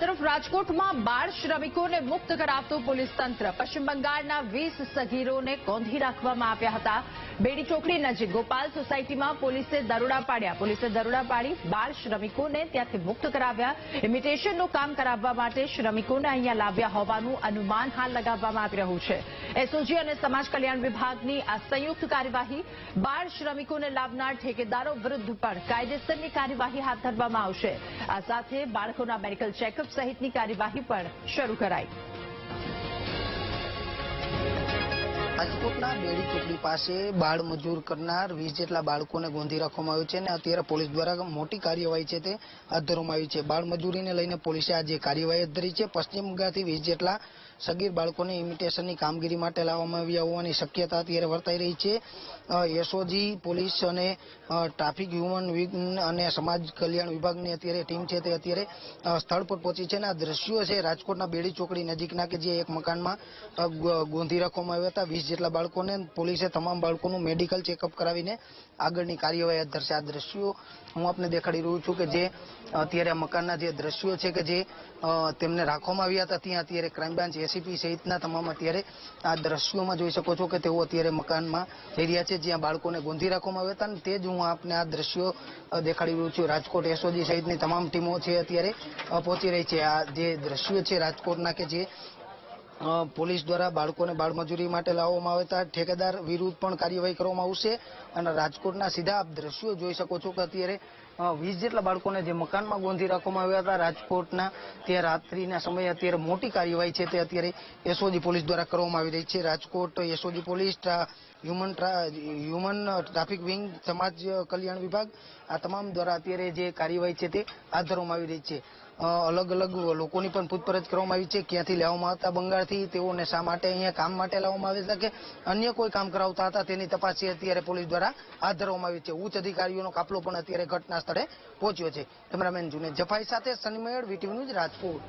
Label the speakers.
Speaker 1: તરફ રાજકોટમાં બાળ શ્રમિકોને મુક્ત કરાવતું પોલીસ તંત્ર પશ્ચિમ બંગાળના 20 સગીરોને ગોંધી રાખવામાં આવ્યા હતા। બેડી ચોકડી નજીક ગોપાલ સોસાયટીમાં પોલીસે દરોડા પાડી બાળ શ્રમિકોને ત્યાંથી મુક્ત કરાવ્યા। ઇમિટેશનનું કામ કરાવવા માટે શ્રમિકોને અહીંયા લાવ્યા હોવાનું અનુમાન હાલ લગાવવામાં આવી રહ્યું છે। એસઓજી અને સમાજ કલ્યાણ વિભાગની આ સંયુક્ત કાર્યવાહી બાળ શ્રમિકોને લાવનાર ઠેકેદારો વિરુદ્ધ પણ કાયદેસરની કાર્યવાહી હાથ ધરવામાં આવશે। આ સાથે બાળકોના મેડિકલ ચેકઅપ સહિતની કાર્યવાહી પણ શરૂ કરાઈ।
Speaker 2: રાજકોટના બેડી ચોકડી પાસે બાળ મજૂર કરનાર 20 જેટલા બાળકોને ગોંધી રાખવામાં આવ્યું છે અને અત્યારે પોલીસ દ્વારા મોટી કાર્યવાહી છે તે હાથ ધરવામાં આવી છે। બાળ મજૂરીને લઈને પોલીસે આજે કાર્યવાહી હાથ ધરી છે। પશ્ચિમ બંગાળથી 20 જેટલા સગીર બાળકોને ઇમિટેશનની કામગીરી માટે લાવવામાં આવ્યા હોવાની શક્યતા અત્યારે વર્તાઈ રહી છે। એસઓજી પોલીસ અને ટ્રાફિક હ્યુમન અને સમાજ કલ્યાણ વિભાગની અત્યારે ટીમ છે તે અત્યારે સ્થળ પર પહોંચી છે અને આ દ્રશ્યો છે રાજકોટના બેડી ચોકડી નજીકના કે જે એક મકાનમાં ગોંધી રાખવામાં આવ્યા હતા 20 જેટલા બાળકોને। પોલીસે તમામ બાળકોનું મેડિકલ ચેકઅપ કરાવીને આગળની કાર્યવાહી હાથ ધરશે। આ દ્રશ્યો હું આપને દેખાડી રહ્યો છું કે જે અત્યારે આ મકાનના જે દ્રશ્યો છે કે જે તેમને રાખવામાં આવ્યા હતા ત્યાં અત્યારે ક્રાઇમ બ્રાન્ચ એસીપી સહિતના તમામ અત્યારે આ દ્રશ્યોમાં જોઈ શકો છો કે તેઓ અત્યારે મકાનમાં જઈ રહ્યા છે જ્યાં બાળકોને ગોંધી રાખવામાં આવ્યા હતા અને તે જ હું આપને આ દ્રશ્યો દેખાડી રહ્યો છું। રાજકોટ એસઓજી સહિતની તમામ ટીમો છે અત્યારે પહોંચી રહી છે। આ જે દ્રશ્યો છે રાજકોટના કે જે પોલીસ દ્વારા બાળકોને બાળમજૂરી માટે લાવવામાં આવતા ઠેકેદાર વિરુદ્ધ પણ કાર્યવાહી કરવામાં આવશે અને રાજકોટના સીધા આપ દ્રશ્યો જોઈ શકો છો કે અત્યારે 20 જેટલા બાળકોને જે મકાનમાં ગોંધી રાખવામાં આવ્યા હતા રાજકોટના તે રાત્રિના સમયે અત્યારે મોટી કાર્યવાહી છે તે અત્યારે એસઓજી પોલીસ દ્વારા કરવામાં આવી રહી છે। Rajkot SOG police human traffic wing સમાજ કલ્યાણ વિભાગ આ તમામ દ્વારા અત્યારે જે કાર્યવાહી છે તે હાથ ધરવામાં આવી રહી છે। અલગ અલગ લોકોની પણ પૂછપરછ કરવામાં આવી છે ક્યાંથી લેવામાં આવતા બંગાળથી તેઓને શા માટે અહીંયા કામ માટે લાવવામાં આવ્યા હતા કે અન્ય કોઈ કામ કરાવતા હતા તેની તપાસ અત્યારે પોલીસ દ્વારા હાથ ધરવામાં આવી છે। ઉચ્ચ અધિકારીઓનો કાફલો પણ અત્યારે ઘટના સ્થળે પહોંચ્યો છે। કેમેરામેન જુનેદ જફાઈ સાથે સની મેળ વીટીવી ન્યૂઝ રાજકોટ।